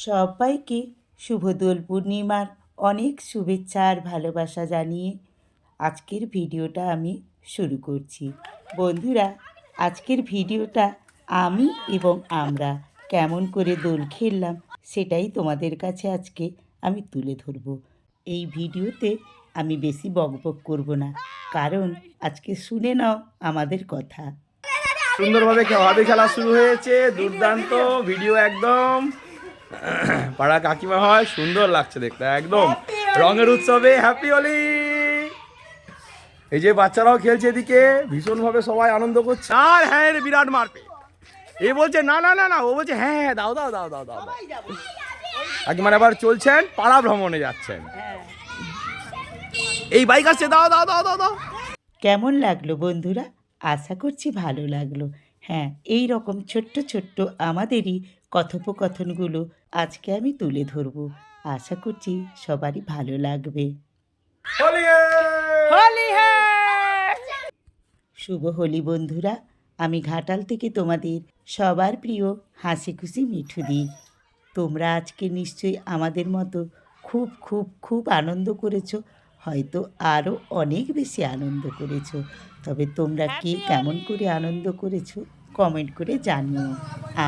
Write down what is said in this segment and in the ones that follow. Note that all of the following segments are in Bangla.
সবাইকে শুভ দোল পূর্ণিমার অনেক শুভেচ্ছা আর ভালোবাসা জানিয়ে আজকের ভিডিওটা আমি শুরু করছি। বন্ধুরা, আজকের ভিডিওটা আমি এবং আমরা কেমন করে দোল খেললাম সেটাই তোমাদের কাছে আজকে আমি তুলে ধরব। এই ভিডিওতে আমি বেশি বকবক করব না, কারণ আজকে শুনে নাও আমাদের কথা। সুন্দরভাবে খেলা শুরু হয়েছে, দুর্দান্ত ভিডিও একদম। পাড়া কাকিমা হয়, সুন্দর লাগছে দেখতে, একদম রঙের উৎসবে হ্যাপি হোলি। এই যে বাচ্চারাও খেলছে, এদিকে ভীষণভাবে সবাই আনন্দ করছে। আর হ্যাঁ রে, বিরাট মারবে। এ বলছে না না না না, ও বলছে হ্যাঁ হ্যাঁ দাও দাও দাও দাও দাও। কাকিমার আবার চলছেন, পাড়া ভ্রমণে যাচ্ছেন। এই বাইক আসছে, দাও দাও দাও দাও দাও। কেমন লাগলো বন্ধুরা? আশা করছি ভালো লাগলো। হ্যাঁ, এই রকম ছোট্ট ছোট্ট আমাদেরই কথোপকথনগুলো আজকে আমি তুলে ধরবো। আশা করছি সবারই ভালো লাগবে। শুভ হোলি বন্ধুরা। আমি ঘাটাল থেকে তোমাদের সবার প্রিয় হাসি খুশি মিঠু দি। তোমরা আজকে নিশ্চয়ই আমাদের মতো খুব খুব খুব আনন্দ করেছো, হয়তো আরও অনেক বেশি আনন্দ করেছো। তবে তোমরা কে কেমন করে আনন্দ করেছো কমেন্ট করে জানিও।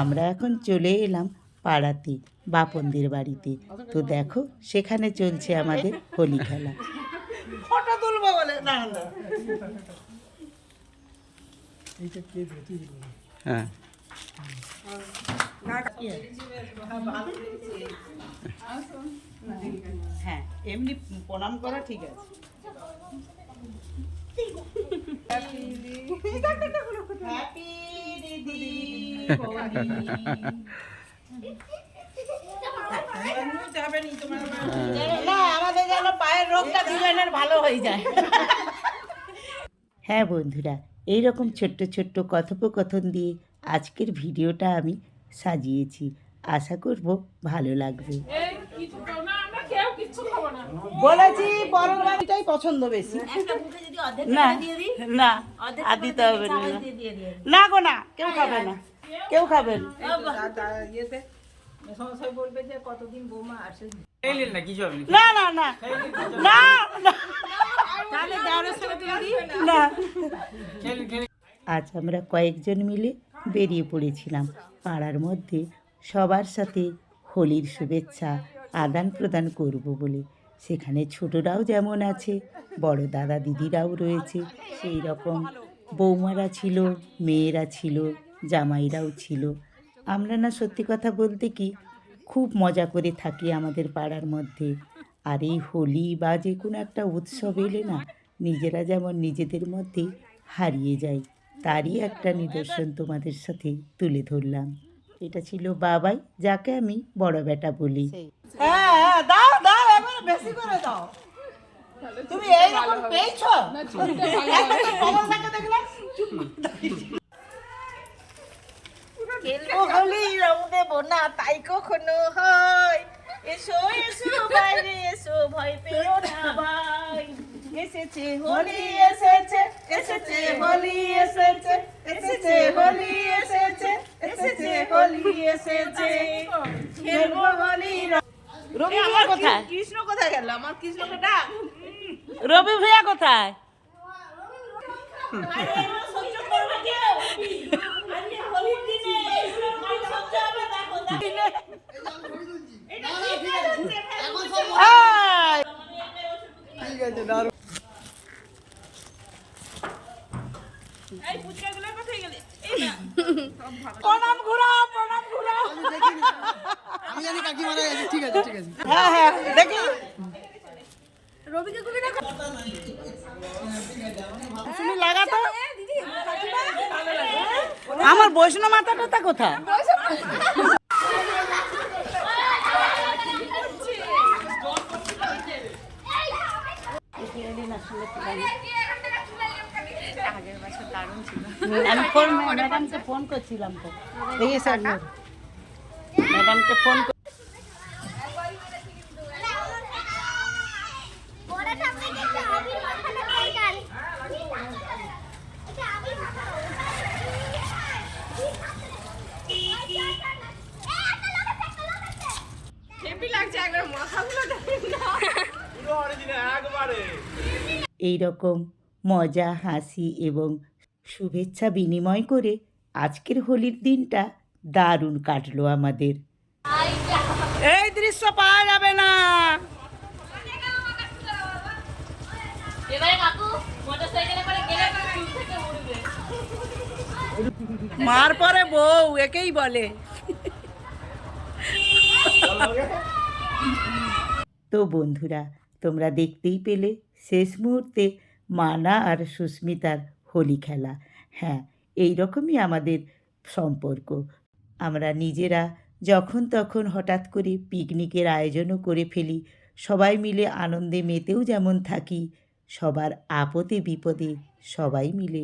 আমরা এখন চলে এলাম পাড়াতে, বাপনদের বাড়িতে। তো দেখো, সেখানে চলছে আমাদের হোলি খেলা। হ্যাঁ, হ্যাঁ, এমনি প্রণাম করা ঠিক আছে। হ্যাপি দিদি আমাদের যেন পায়ের রোগটা দুজনের ভালো হয়ে যায়। হ্যাঁ বন্ধুরা, এইরকম ছোট্ট ছোট্ট কথোপকথন দিয়ে আজকের ভিডিওটা আমি সাজিয়েছি। আশা করব ভালো লাগবে। বলেছি বড় গাড়িটাই পছন্দ বেশি। না না, আর দিতে হবে না। না গো না, কেউ খাবে না, কেউ খাবে না। না না না না না। আজ আমরা কয়েকজন মিলে বেরিয়ে পড়েছিলাম পাড়ার মধ্যে সবার সাথে হোলির শুভেচ্ছা আদান প্রদান করব বলে। সেখানে ছোটরাও যেমন আছে, বড় দাদা দিদিরাও রয়েছে, সেই রকম বৌমারা ছিল, মেয়েরা ছিল, জামাইরাও ছিল। আমরা না সত্যি কথা বলতে কি খুব মজা করে থাকি আমাদের পাড়ার মধ্যে। আর এই হোলি বা যে কোনো একটা উৎসব এলে না, নিজেরা যেমন নিজেদের মধ্যে হারিয়ে যায়, তারই একটা নিদর্শন তোমাদের সাথে তুলে ধরলাম। এটা ছিল বাবাই, যাকে আমি বড় বেটা বলি। হ্যাঁ হ্যাঁ, দাও দাও, এবারে বেশি করে দাও। তুমি এই রকম পেয়েছো? খেলবো হোলি, রং দেবো না তাই কখনো হয়। এসো এসো বাইরে এসো, ভয় পেও না ভাই। এসেছে হোলি এসেছে, এসেছে হোলি এসেছে, এসেছে হোলি এসেছে, এসেছে হোলি এসেছে। খেলবো হোলি। রবি ভাইয়া কোথায়? কৃষ্ণ কোথায় গেল? আমার কৃষ্ণকে ডাক। রবি ভাইয়া কোথায়? প্রণাম ঘুরাও, প্রণাম ঘুরাও। আমি জানি কাকি মারা গেছে। ঠিক আছে ঠিক আছে। হ্যাঁ হ্যাঁ, দেখি রবিকে কবি না তুমি লাগাতো। আমার বৈষ্ণব মাথাটা কোথায়? আমি ম্যাডামকে ফোন করছিলাম তো, ম্যাডামকে ফোন এই রকম মজা হাসি এবং শুভেচ্ছা বিনিময় করে আজকের হোলির দিনটা দারুণ কাটলো আমাদের। এই দৃশ্য পাওয়া যাবে না। মার পরে বউ একেই বলে। তো বন্ধুরা, তোমরা দেখতেই পেলে শেষ মুহূর্তে মানা আর সুস্মিতার হোলি খেলা। হ্যাঁ, এই রকমই আমাদের সম্পর্ক। আমরা নিজেরা যখন তখন হঠাৎ করে পিকনিকের আয়োজনও করে ফেলি, সবাই মিলে আনন্দে মেতেও যেমন থাকি, সবার আপদে বিপদে সবাই মিলে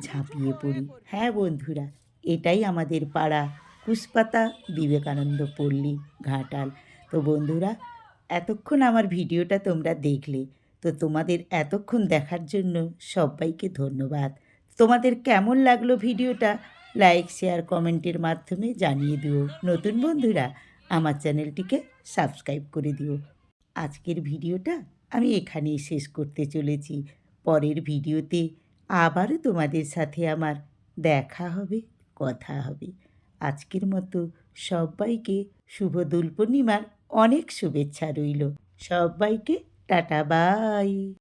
ঝাঁপিয়ে পড়ি। হ্যাঁ বন্ধুরা, এটাই আমাদের পাড়া কুশপাতা বিবেকানন্দ পল্লী, ঘাটাল। তো বন্ধুরা, এতক্ষণ আমার ভিডিওটা তোমরা দেখলে, তো তোমাদের এতক্ষণ দেখার জন্য সবাইকে ধন্যবাদ। তোমাদের কেমন লাগলো ভিডিওটা লাইক শেয়ার কমেন্টের মাধ্যমে জানিয়ে দিও। নতুন বন্ধুরা আমার চ্যানেলটিকে সাবস্ক্রাইব করে দিও। আজকের ভিডিওটা আমি এখানেই শেষ করতে চলেছি। পরের ভিডিওতে আবারও তোমাদের সাথে আমার দেখা হবে, কথা হবে। আজকের মতো সবাইকে শুভ দোল পূর্ণিমার অনেক শুভেচ্ছা রইল। সবাইকে টাটা বাই।